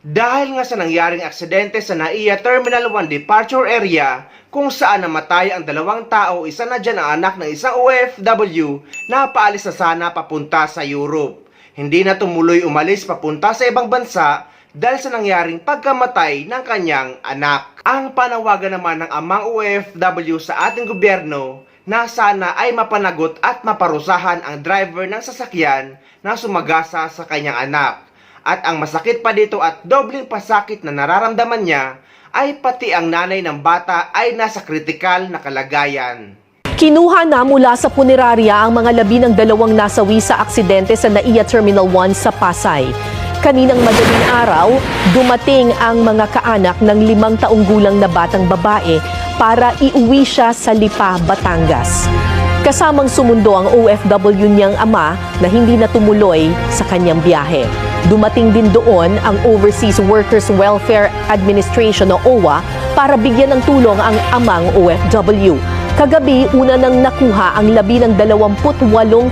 Dahil nga sa nangyaring aksidente sa NAIA Terminal 1 Departure Area kung saan namatay ang 2 tao, isa na dyan ang anak ng isang OFW na paalis na sana papunta sa Europe. Hindi na tumuloy umalis papunta sa ibang bansa dahil sa nangyaring pagkamatay ng kanyang anak. Ang panawagan naman ng amang OFW sa ating gobyerno na sana ay mapanagot at maparusahan ang driver ng sasakyan na sumagasa sa kanyang anak. At ang masakit pa dito at dobleng pasakit na nararamdaman niya ay pati ang nanay ng bata ay nasa kritikal na kalagayan. Kinuha na mula sa punerarya ang mga labi ng 2 nasawi sa aksidente sa NAIA Terminal 1 sa Pasay. Kaninang madaling araw, dumating ang mga kaanak ng 5 taong gulang na batang babae para iuwi siya sa Lipa, Batangas. Kasamang sumundo ang OFW niyang ama na hindi na tumuloy sa kanyang biyahe. Dumating din doon ang Overseas Workers Welfare Administration o OWA para bigyan ng tulong ang amang OFW. Kagabi, una nang nakuha ang labi ng 28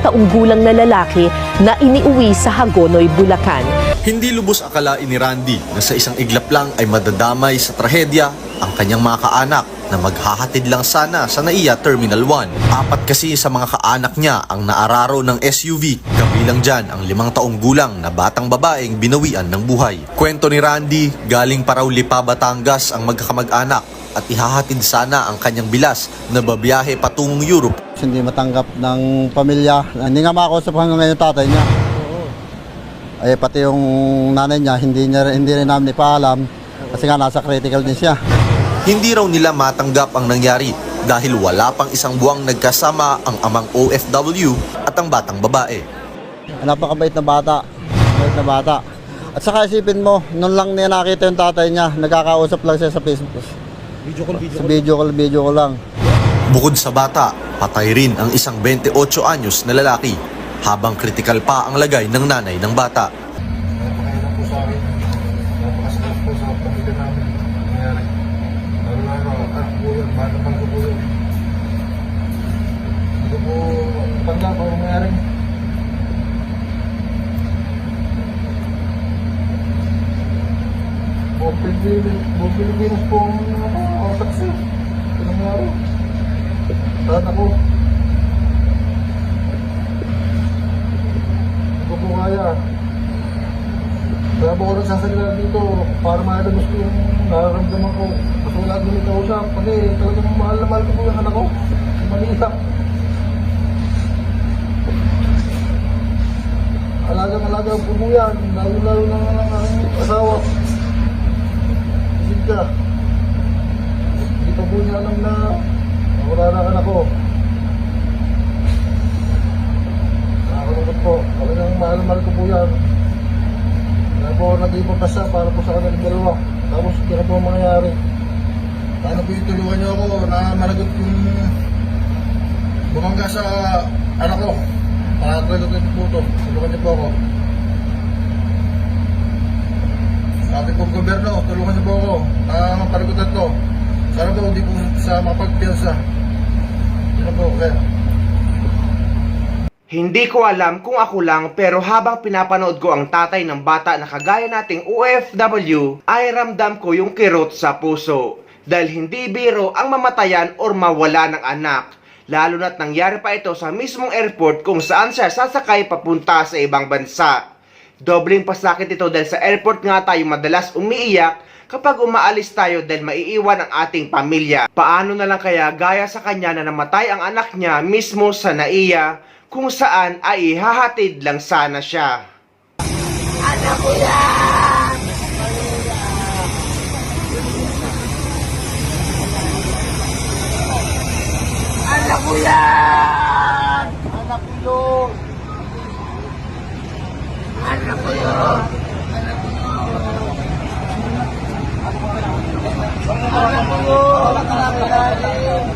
taong gulang na lalaki na iniuwi sa Hagonoy, Bulacan. Hindi lubos akalain ni Randy na sa isang iglap lang ay madadamay sa trahedya ang kanyang mga kaanak na maghahatid lang sana sa NAIA Terminal 1. 4 kasi sa mga kaanak niya ang naararo ng SUV. Kabilang dyan ang 5 taong gulang na batang babaeng binawian ng buhay. Kwento ni Randy, galing pa raw Lipa, Batangas ang magkakamag-anak at ihahatid sana ang kanyang bilas na babiyahe patungong Europe. Hindi matanggap ng pamilya. Hindi nga makausap hanggang ngayon tatay niya. Ay pati yung nanay niya, hindi rin namin ipaalam kasi nga nasa critical din siya. Hindi raw nila matanggap ang nangyari dahil wala pang isang buwang nagkasama ang amang OFW at ang batang babae. Napakabait na bata. Bait na bata. At saka isipin mo, noon lang niya nakita yung tatay niya, nagkakausap lang siya sa Facebook. Video call lang. Bukod sa bata, patay rin ang isang 28 anyos na lalaki habang kritikal pa ang lagay ng nanay ng bata. Pilipinas po ang saksi. Ito nangyari. Saan ako? Hindi ko po kaya. Kaya po ako nagsasalita dito para mailabas ko yung nararamdaman ko. Kasi wala din ikaw siya. Kasi talagang mahal na mahal ko po yung anak ko. Manisa. Alagang-alaga po po yan. Lalo-lalo na ang asawa. Ka. Hindi pa po niya alam na wala na anak ko. Nakakalungkot po. Talagang mahal-mahal ko po yan. Kaya po nag-ipon pa siya para po sa kanilang dalawa. Tapos hindi na po mangyayari. Paano po itulungan niyo ako na managot yung bumangga sa anak ko. Pakakalagot yung puto. Tulungan niyo po ako. Ating pong gobyerno, tulungan niyo po ako na mapanagutan to. Sana po hindi po sa mapagpiyansa. Yun na po, kaya. Hindi ko alam kung ako lang pero habang pinapanood ko ang tatay ng bata na kagaya nating OFW ay ramdam ko yung kirot sa puso. Dahil hindi biro ang mamatayan or mawala ng anak. Lalo na't nangyari pa ito sa mismong airport kung saan siya sasakay papunta sa ibang bansa. Dobleng pasakit ito dahil sa airport nga tayo madalas umiiyak kapag umaalis tayo dahil maiiwan ang ating pamilya. Paano na lang kaya gaya sa kanya na namatay ang anak niya mismo sa NAIA kung saan ay ihahatid lang sana siya. Anak ko yan! Anak ko yan! Anak ko yun! Anak ko yun! Anak ko yun!